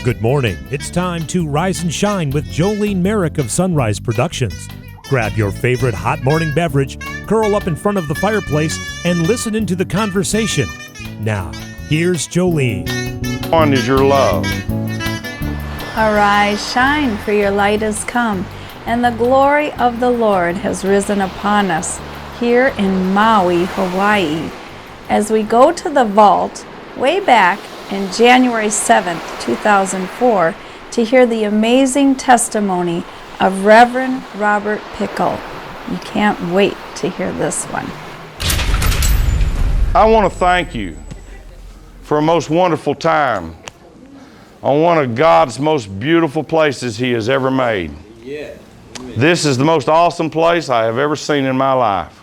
Good morning. It's time to Rise and Shine with Jolene Merrick of Sunrise Productions. Grab your favorite hot morning beverage, curl up in front of the fireplace, and listen into the conversation. Now, here's Jolene. One is your love. Arise, shine, for your light is come, and the glory of the Lord has risen upon us here in Maui, Hawaii. As we go to the vault way back in January 7th, 2004, to hear the amazing testimony of Reverend Robert Pickle. You can't wait to hear this one. I want to thank you for a most wonderful time on one of God's most beautiful places He has ever made. Yeah. This is the most awesome place I have ever seen in my life.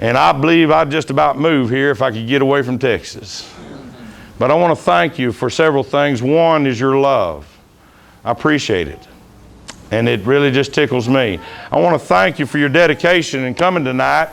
And I believe I'd just about move here if I could get away from Texas. But I want to thank you for several things. One is your love. I appreciate it. And it really just tickles me. I want to thank you for your dedication in coming tonight.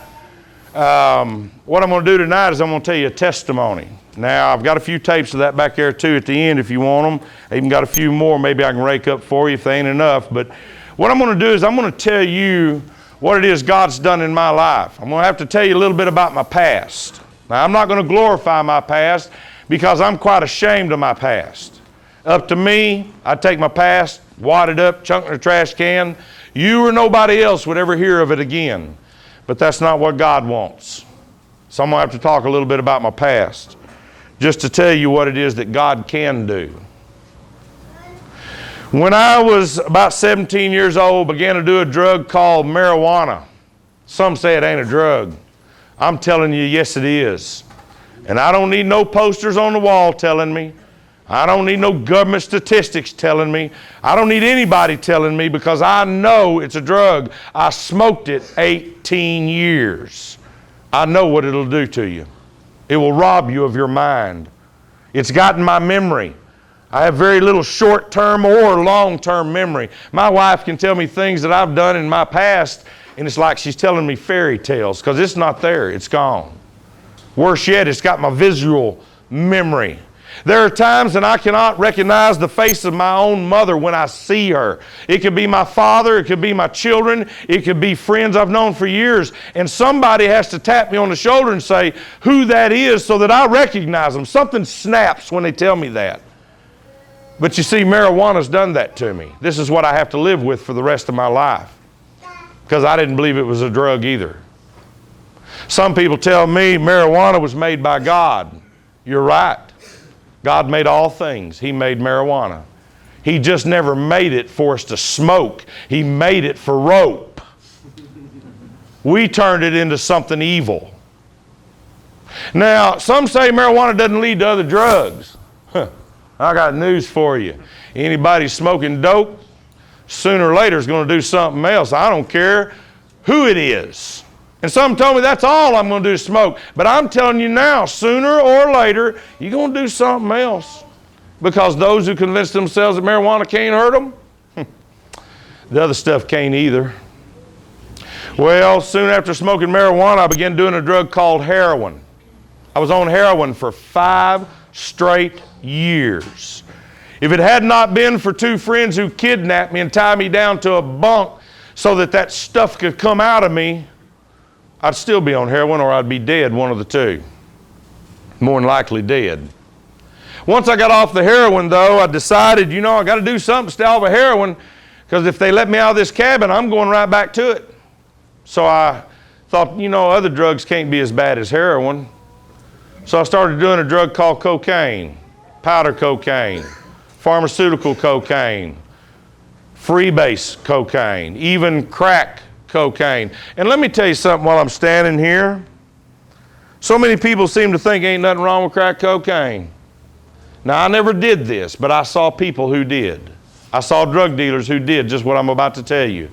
What I'm going to do tonight is I'm going to tell you a testimony. Now, I've got a few tapes of that back there too at the end if you want them. I even got a few more maybe I can rake up for you if they ain't enough. But what I'm going to do is I'm going to tell you what it is God's done in my life. I'm going to have to tell you a little bit about my past. Now, I'm not going to glorify my past because I'm quite ashamed of my past. Up to me, I take my past, wad it up, chunk it in a trash can. You or nobody else would ever hear of it again. But that's not what God wants. So I'm going to have to talk a little bit about my past, just to tell you what it is that God can do. When I was about 17 years old, began to do a drug called marijuana. Some say it ain't a drug. I'm telling you, yes it is. And I don't need no posters on the wall telling me. I don't need no government statistics telling me. I don't need anybody telling me because I know it's a drug. I smoked it 18 years. I know what it'll do to you. It will rob you of your mind. It's gotten my memory. I have very little short-term or long-term memory. My wife can tell me things that I've done in my past, and it's like she's telling me fairy tales because it's not there. It's gone. Worse yet, it's got my visual memory. There are times when I cannot recognize the face of my own mother when I see her. It could be my father, it could be my children, it could be friends I've known for years, and somebody has to tap me on the shoulder and say who that is so that I recognize them. Something snaps when they tell me that. But you see, marijuana's done that to me. This is what I have to live with for the rest of my life because I didn't believe it was a drug either. Some people tell me marijuana was made by God. You're right. God made all things. He made marijuana. He just never made it for us to smoke. He made it for rope. We turned it into something evil. Now, some say marijuana doesn't lead to other drugs. I got news for you. Anybody smoking dope, sooner or later is going to do something else. I don't care who it is. And some told me that's all I'm going to do is smoke. But I'm telling you now, sooner or later, you're going to do something else. Because those who convince themselves that marijuana can't hurt them, the other stuff can't either. Well, soon after smoking marijuana, I began doing a drug called heroin. I was on heroin for 5 straight years. If it had not been for 2 friends who kidnapped me and tied me down to a bunk so that stuff could come out of me, I'd still be on heroin or I'd be dead, one of the two. More than likely dead. Once I got off the heroin though, I decided, I got to do something to stay off of heroin because if they let me out of this cabin, I'm going right back to it. So I thought, other drugs can't be as bad as heroin. So I started doing a drug called cocaine, powder cocaine, pharmaceutical cocaine, freebase cocaine, even crack cocaine. And let me tell you something while I'm standing here. So many people seem to think ain't nothing wrong with crack cocaine. Now, I never did this, but I saw people who did. I saw drug dealers who did just what I'm about to tell you.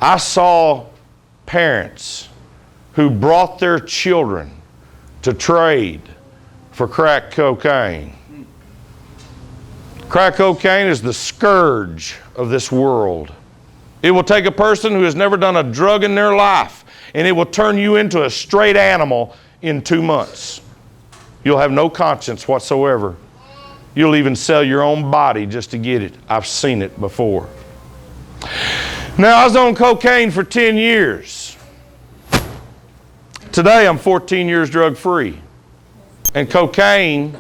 I saw parents who brought their children to trade for crack cocaine. Crack cocaine is the scourge of this world. It will take a person who has never done a drug in their life, and it will turn you into a straight animal in 2 months. You'll have no conscience whatsoever. You'll even sell your own body just to get it. I've seen it before. Now, I was on cocaine for 10 years. Today, I'm 14 years drug-free. And cocaine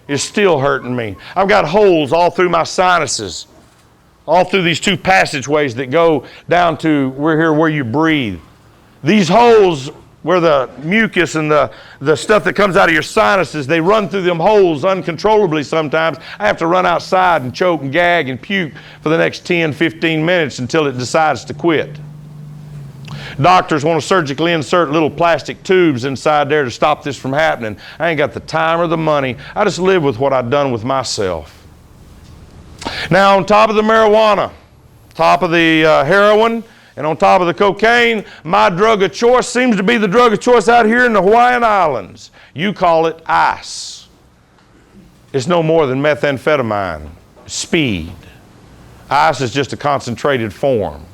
is still hurting me. I've got holes all through my sinuses, all through these two passageways that go down to where you breathe. These holes where the mucus and the stuff that comes out of your sinuses, they run through them holes uncontrollably sometimes. I have to run outside and choke and gag and puke for the next 10, 15 minutes until it decides to quit. Doctors want to surgically insert little plastic tubes inside there to stop this from happening. I ain't got the time or the money. I just live with what I've done with myself. Now, on top of the marijuana, top of the heroin, and on top of the cocaine, my drug of choice seems to be the drug of choice out here in the Hawaiian Islands. You call it ice. It's no more than methamphetamine, speed. Ice is just a concentrated form.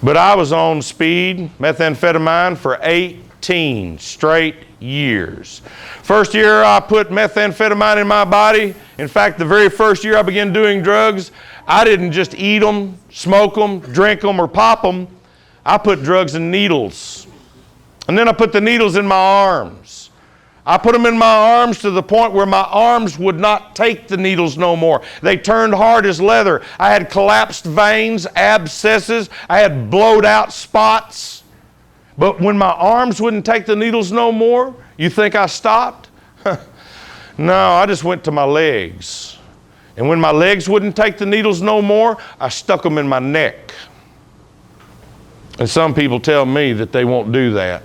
But I was on speed, methamphetamine, for 18 straight years. First year I put methamphetamine in my body. In fact, the very first year I began doing drugs, I didn't just eat them, smoke them, drink them, or pop them. I put drugs in needles. And then I put the needles in my arms. I put them in my arms to the point where my arms would not take the needles no more. They turned hard as leather. I had collapsed veins, abscesses. I had blowed out spots. But when my arms wouldn't take the needles no more, you think I stopped? No, I just went to my legs. And when my legs wouldn't take the needles no more, I stuck them in my neck. And some people tell me that they won't do that.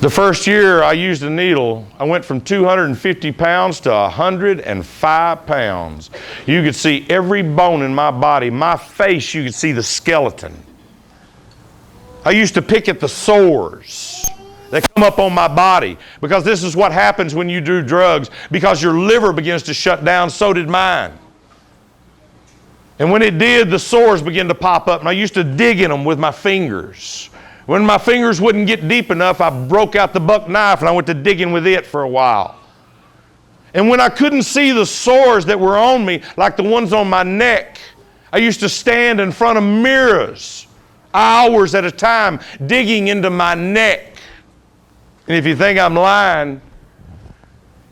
The first year I used a needle, I went from 250 pounds to 105 pounds. You could see every bone in my body. My face, you could see the skeleton. I used to pick at the sores that come up on my body, because this is what happens when you do drugs, because your liver begins to shut down. So did mine. And when it did, the sores began to pop up, and I used to dig in them with my fingers. When my fingers wouldn't get deep enough, I broke out the buck knife and I went to digging with it for a while. And when I couldn't see the sores that were on me, like the ones on my neck, I used to stand in front of mirrors hours at a time digging into my neck. And if you think I'm lying,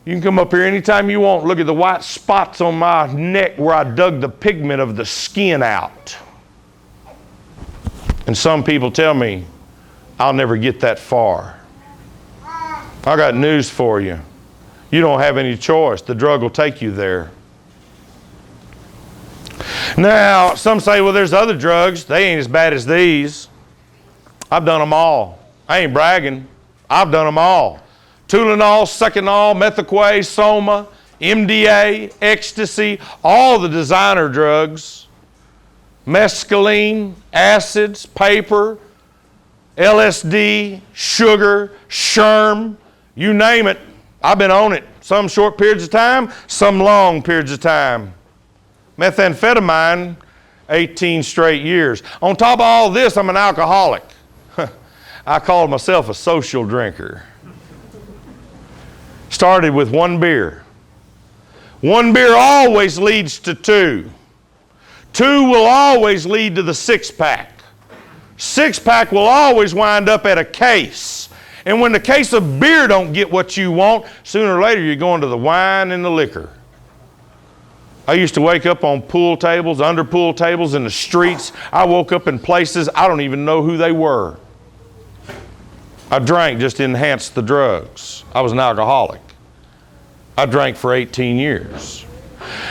you can come up here anytime you want. Look at the white spots on my neck where I dug the pigment of the skin out. And some people tell me, I'll never get that far. I got news for you. You don't have any choice. The drug will take you there. Now, some say, well, there's other drugs. They ain't as bad as these. I've done them all. I ain't bragging. I've done them all. Tulinol, Seconal, Methaquay, Soma, MDA, ecstasy, all the designer drugs, mescaline, acids, paper, LSD, sugar, Sherm, you name it, I've been on it. Some short periods of time, some long periods of time. Methamphetamine, 18 straight years. On top of all this, I'm an alcoholic. I called myself a social drinker. Started with one beer. One beer always leads to two. Two will always lead to the six-pack. Six-pack will always wind up at a case. And when the case of beer don't get what you want, sooner or later you're going to the wine and the liquor. I used to wake up on pool tables, under pool tables in the streets. I woke up in places I don't even know who they were. I drank just to enhance the drugs. I was an alcoholic. I drank for 18 years.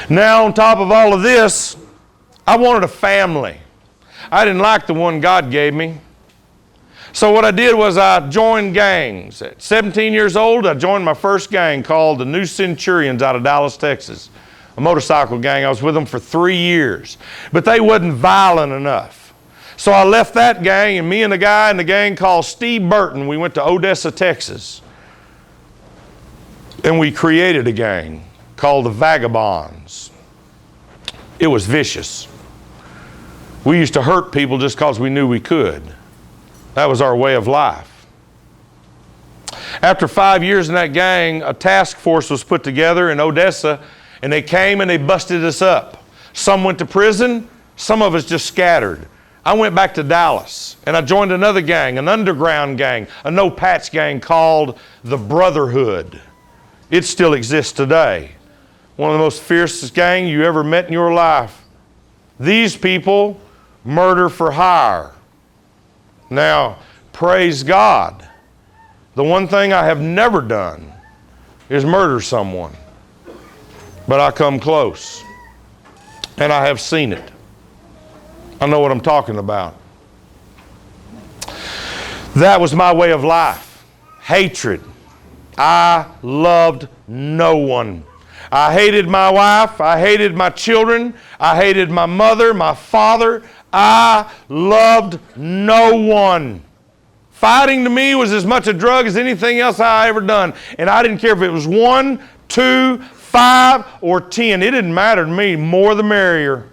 Now, on top of all of this, I wanted a family. I didn't like the one God gave me. So what I did was I joined gangs. At 17 years old, I joined my first gang called the New Centurions out of Dallas, Texas. A motorcycle gang. I was with them for 3 years. But they wasn't violent enough. So I left that gang, and me and a guy in the gang called Steve Burton, we went to Odessa, Texas. And we created a gang called the Vagabonds. It was vicious. We used to hurt people just because we knew we could. That was our way of life. After 5 years in that gang, a task force was put together in Odessa, and they came and they busted us up. Some went to prison, some of us just scattered. I went back to Dallas, and I joined another gang, an underground gang, a no-patch gang called the Brotherhood. It still exists today. One of the most fiercest gangs you ever met in your life. These people murder for hire. Now, praise God. The one thing I have never done is murder someone. But I come close. And I have seen it. I know what I'm talking about. That was my way of life. Hatred. I loved no one. I hated my wife. I hated my children. I hated my mother, my father. I loved no one. Fighting to me was as much a drug as anything else I ever done. And I didn't care if it was 1, 2, 5, or 10. It didn't matter to me. More the merrier.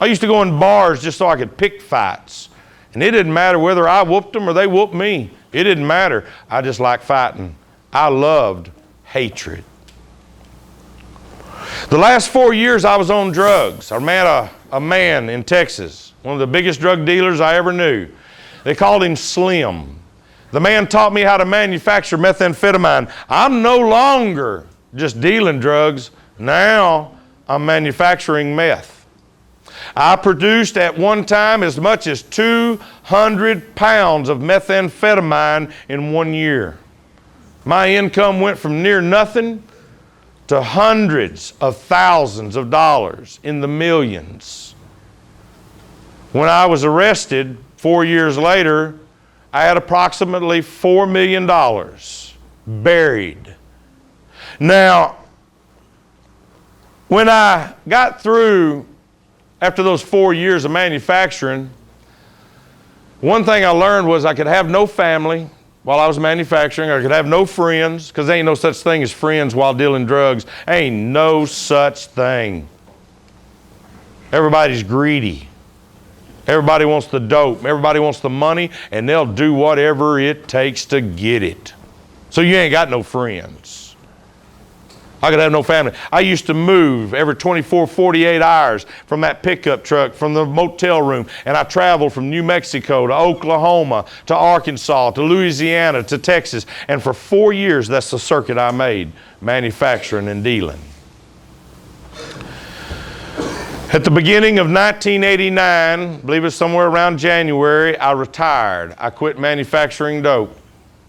I used to go in bars just so I could pick fights. And it didn't matter whether I whooped them or they whooped me. It didn't matter. I just liked fighting. I loved hatred. The last 4 years I was on drugs. I met a man in Texas, one of the biggest drug dealers I ever knew. They called him Slim. The man taught me how to manufacture methamphetamine. I'm no longer just dealing drugs. Now I'm manufacturing meth. I produced at one time as much as 200 pounds of methamphetamine in 1 year. My income went from near nothing to hundreds of thousands of dollars, in the millions. When I was arrested 4 years later, I had approximately $4 million buried. Now, when I got through after those 4 years of manufacturing, one thing I learned was I could have no family while I was manufacturing. I could have no friends, because there ain't no such thing as friends while dealing drugs. Ain't no such thing. Everybody's greedy. Everybody wants the dope. Everybody wants the money, and they'll do whatever it takes to get it. So you ain't got no friends. I could have no family. I used to move every 24, 48 hours from that pickup truck, from the motel room, and I traveled from New Mexico to Oklahoma, to Arkansas, to Louisiana, to Texas, and for 4 years, that's the circuit I made, manufacturing and dealing. At the beginning of 1989, I believe it was somewhere around January, I retired. I quit manufacturing dope.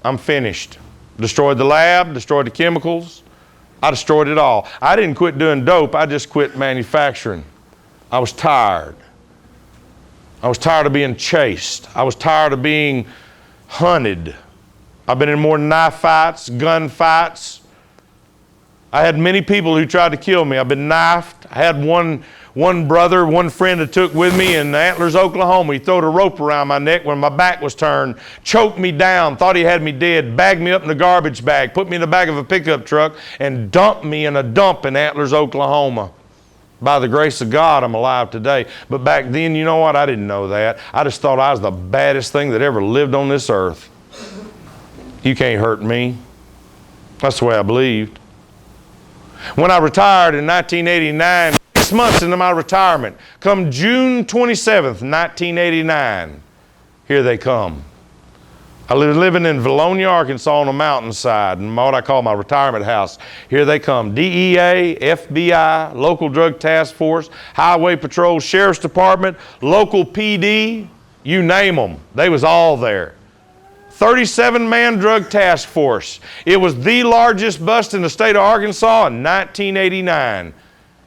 I'm finished. Destroyed the lab, destroyed the chemicals. I destroyed it all. I didn't quit doing dope, I just quit manufacturing. I was tired. I was tired of being chased. I was tired of being hunted. I've been in more knife fights, gun fights. I had many people who tried to kill me. I've been knifed. I had one brother, one friend that took with me in Antlers, Oklahoma. He threw a rope around my neck when my back was turned, choked me down, thought he had me dead, bagged me up in a garbage bag, put me in the back of a pickup truck, and dumped me in a dump in Antlers, Oklahoma. By the grace of God, I'm alive today. But back then, you know what? I didn't know that. I just thought I was the baddest thing that ever lived on this earth. You can't hurt me. That's the way I believed. When I retired in 1989, 6 months into my retirement, come June 27th, 1989, here they come. I was living in Valonia, Arkansas on a mountainside in what I call my retirement house. Here they come. DEA, FBI, local drug task force, highway patrol, sheriff's department, local PD, you name them. They was all there. 37-man drug task force. It was the largest bust in the state of Arkansas in 1989.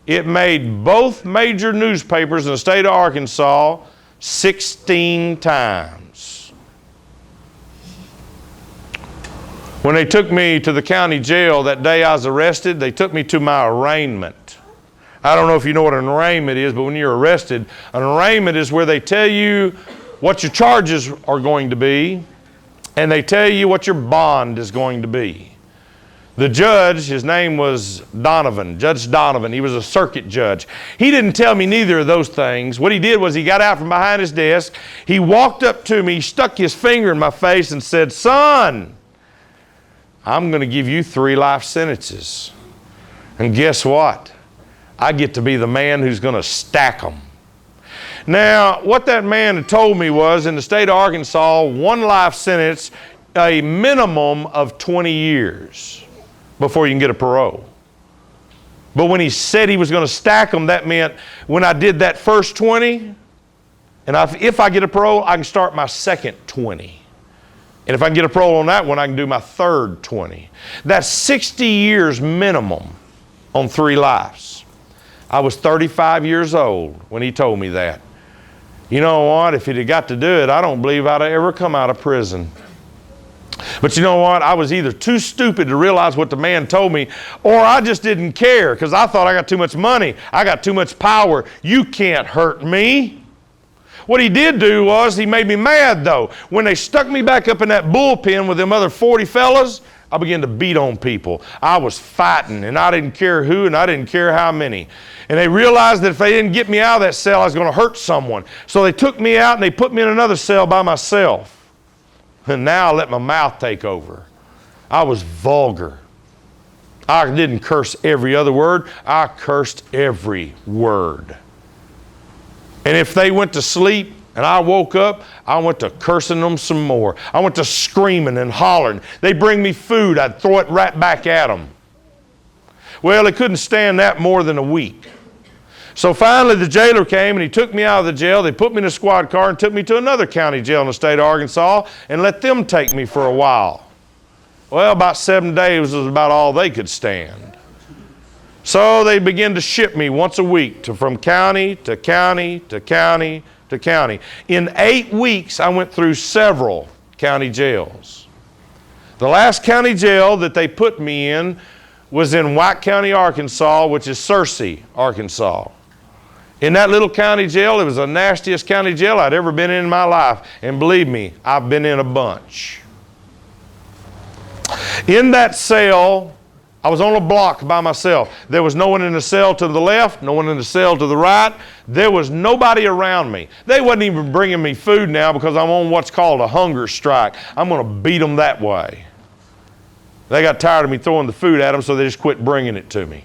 It made both major newspapers in the state of Arkansas 16 times. When they took me to the county jail that day I was arrested, they took me to my arraignment. I don't know if you know what an arraignment is, but when you're arrested, an arraignment is where they tell you what your charges are going to be, and they tell you what your bond is going to be. The judge, his name was Donovan, Judge Donovan. He was a circuit judge. He didn't tell me neither of those things. What he did was he got out from behind his desk, he walked up to me, stuck his finger in my face and said, "Son, I'm going to give you 3 life sentences. And guess what? I get to be the man who's going to stack them. Now, what that man had told me was, in the state of Arkansas, 1 life sentence, a minimum of 20 years before you can get a parole. But when he said he was going to stack them, that meant when I did that first 20, and if I get a parole, I can start my second 20. And if I can get a parole on that one, I can do my third 20. That's 60 years minimum on 3 lives. I was 35 years old when he told me that. You know what? If he'd have got to do it, I don't believe I'd have ever come out of prison. But you know what? I was either too stupid to realize what the man told me, or I just didn't care because I thought I got too much money. I got too much power. You can't hurt me. What he did do was he made me mad, though. When they stuck me back up in that bullpen with them other 40 fellas, I began to beat on people. I was fighting, and I didn't care who, and I didn't care how many. And they realized that if they didn't get me out of that cell, I was going to hurt someone. So they took me out, and they put me in another cell by myself. And now I let my mouth take over. I was vulgar. I didn't curse every other word. I cursed every word. And if they went to sleep and I woke up, I went to cursing them some more. I went to screaming and hollering. They'd bring me food. I'd throw it right back at them. Well, they couldn't stand that more than a week. So finally the jailer came and he took me out of the jail. They put me in a squad car and took me to another county jail in the state of Arkansas and let them take me for a while. Well, about 7 days was about all they could stand. So they began to ship me once a week from county to county to county to county. In 8 weeks, I went through several county jails. The last county jail that they put me in was in White County, Arkansas, which is Searcy, Arkansas. In that little county jail, it was the nastiest county jail I'd ever been in my life. And believe me, I've been in a bunch. In that cell, I was on a block by myself. There was no one in the cell to the left, no one in the cell to the right. There was nobody around me. They wasn't even bringing me food now because I'm on what's called a hunger strike. I'm going to beat them that way. They got tired of me throwing the food at them, so they just quit bringing it to me.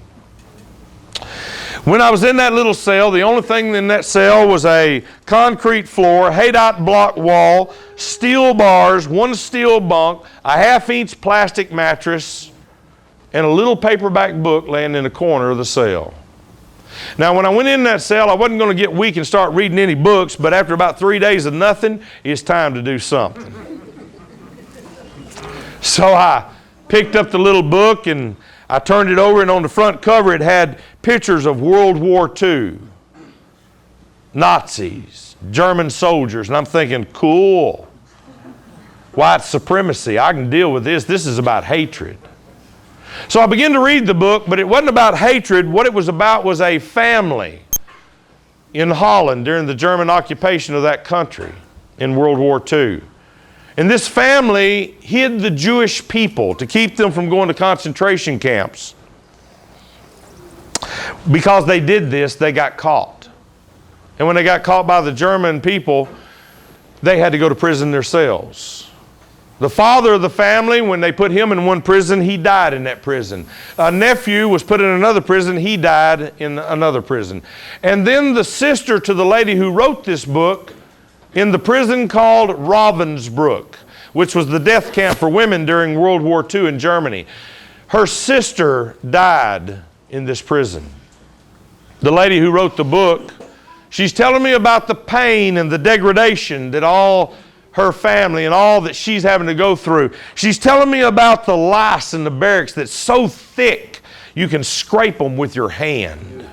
When I was in that little cell, the only thing in that cell was a concrete floor, haydite block wall, steel bars, 1 steel bunk, a 1/2-inch plastic mattress, and a little paperback book laying in the corner of the cell. Now, when I went in that cell, I wasn't going to get weak and start reading any books, but after about 3 days of nothing, it's time to do something. So I picked up the little book and I turned it over, and on the front cover it had pictures of World War II, Nazis, German soldiers, and I'm thinking, cool, white supremacy, I can deal with this. This is about hatred. So I began to read the book, but it wasn't about hatred. What it was about was a family in Holland during the German occupation of that country in World War II. And this family hid the Jewish people to keep them from going to concentration camps. Because they did this, they got caught. And when they got caught by the German people, they had to go to prison themselves. The father of the family, when they put him in one prison, he died in that prison. A nephew was put in another prison, he died in another prison. And then the sister to the lady who wrote this book, in the prison called Ravensbrück, which was the death camp for women during World War II in Germany. Her sister died in this prison. The lady who wrote the book, she's telling me about the pain and the degradation that all her family and all that she's having to go through. She's telling me about the lice in the barracks that's so thick you can scrape them with your hand.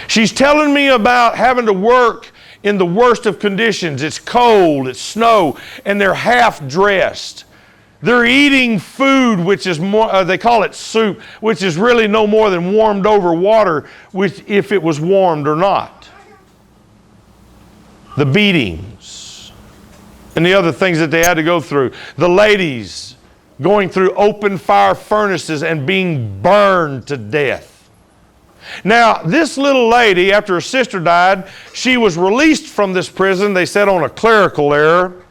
She's telling me about having to work in the worst of conditions. It's cold, it's snow, and they're half dressed. They're eating food, which is more, they call it soup, which is really no more than warmed over water, which if it was warmed or not. The beatings and the other things that they had to go through. The ladies going through open fire furnaces and being burned to death. Now, this little lady, after her sister died, she was released from this prison, they said on a clerical error.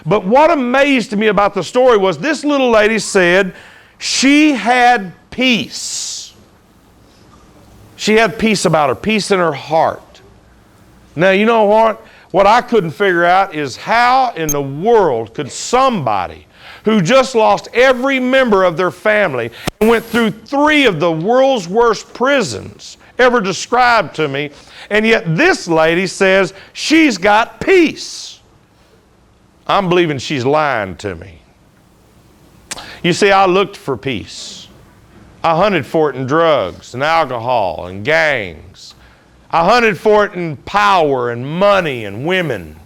But what amazed me about the story was this little lady said She had peace. She had peace about her, peace in her heart. Now, you know what? What I couldn't figure out is how in the world could somebody who just lost every member of their family and went through 3 of the world's worst prisons ever described to me, and yet this lady says she's got peace. I'm believing she's lying to me. You see, I looked for peace. I hunted for it in drugs and alcohol and gangs. I hunted for it in power and money and women.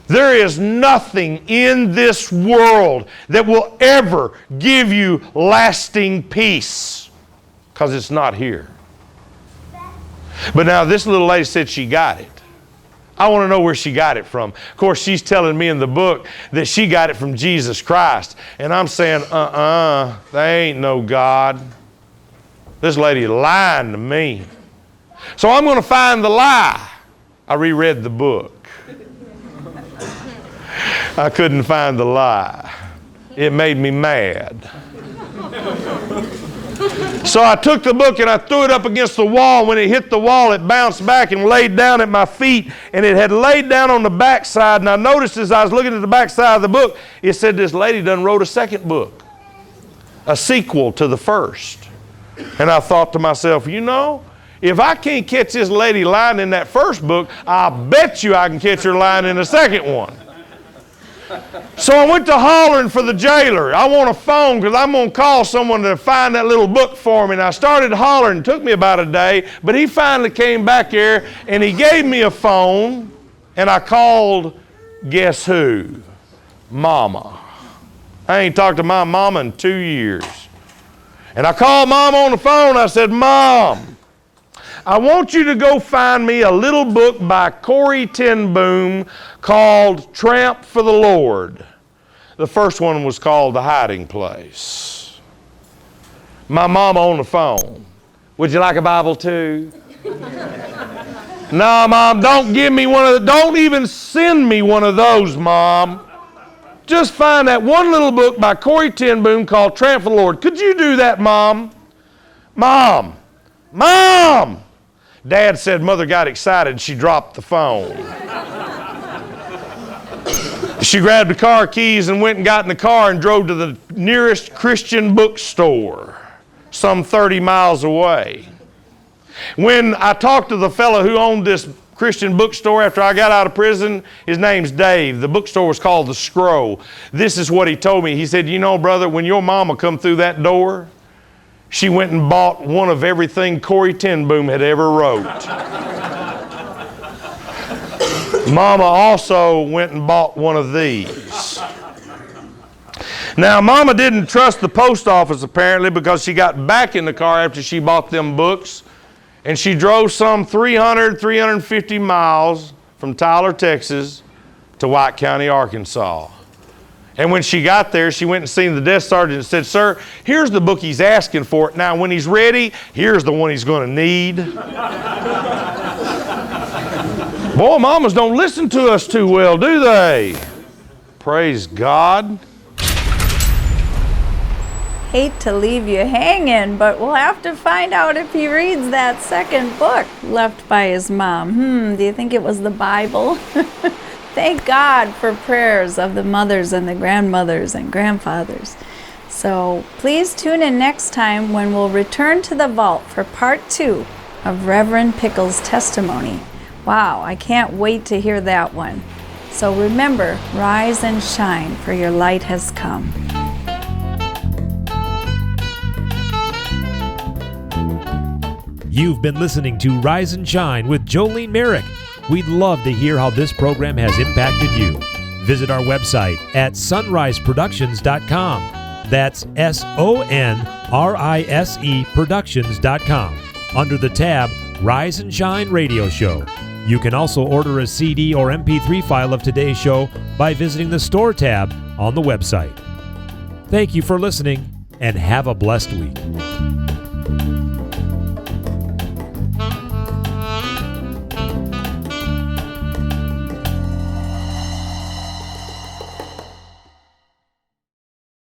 There is nothing in this world that will ever give you lasting peace, because it's not here. But now this little lady said she got it. I want to know where she got it from. Of course, she's telling me in the book that she got it from Jesus Christ. And I'm saying, there ain't no God. This lady lying to me. So I'm going to find the lie. I reread the book. I couldn't find the lie. It made me mad. So I took the book and I threw it up against the wall. When it hit the wall, it bounced back and laid down at my feet. And it had laid down on the backside. And I noticed as I was looking at the backside of the book, it said this lady done wrote a second book, a sequel to the first. And I thought to myself, you know, if I can't catch this lady lying in that first book, I bet you I can catch her lying in the second one. So I went to hollering for the jailer. I want a phone because I'm going to call someone to find that little book for me. And I started hollering. It took me about a day, but he finally came back here and he gave me a phone, and I called, guess who? Mama. I ain't talked to my mama in 2 years. And I called Mom on the phone. I said, Mom, I want you to go find me a little book by Corrie ten Boom called Tramp for the Lord. The first one was called The Hiding Place. My mama on the phone. Would you like a Bible too? No, Mom, don't give me one of the, don't even send me one of those, Mom. Just find that one little book by Corrie ten Boom called Tramp for the Lord. Could you do that, Mom? Mom! Mom! Dad said Mother got excited. She dropped the phone. She grabbed the car keys and went and got in the car and drove to the nearest Christian bookstore, some 30 miles away. When I talked to the fellow who owned this Christian bookstore after I got out of prison, his name's Dave. The bookstore was called The Scroll. This is what he told me. He said, you know, brother, when your mama come through that door, she went and bought one of everything Corrie ten Boom had ever wrote. Mama also went and bought one of these. Now, Mama didn't trust the post office apparently, because she got back in the car after she bought them books, and she drove some 350 miles from Tyler, Texas to White County, Arkansas. And when she got there, she went and seen the desk sergeant and said, sir, here's the book he's asking for. Now, when he's ready, here's the one he's going to need. Boy, mamas don't listen to us too well, do they? Praise God. Hate to leave you hanging, but we'll have to find out if he reads that second book left by his mom. Do you think it was the Bible? Thank God for prayers of the mothers and the grandmothers and grandfathers. So please tune in next time when we'll return to the vault for part 2 of Reverend Pickle's testimony. Wow, I can't wait to hear that one. So remember, rise and shine, for your light has come. You've been listening to Rise and Shine with Jolene Merrick. We'd love to hear how this program has impacted you. Visit our website at sonriseproductions.com. That's SONRISE Productions.com under the tab Rise and Shine Radio Show. You can also order a CD or MP3 file of today's show by visiting the Store tab on the website. Thank you for listening, and have a blessed week.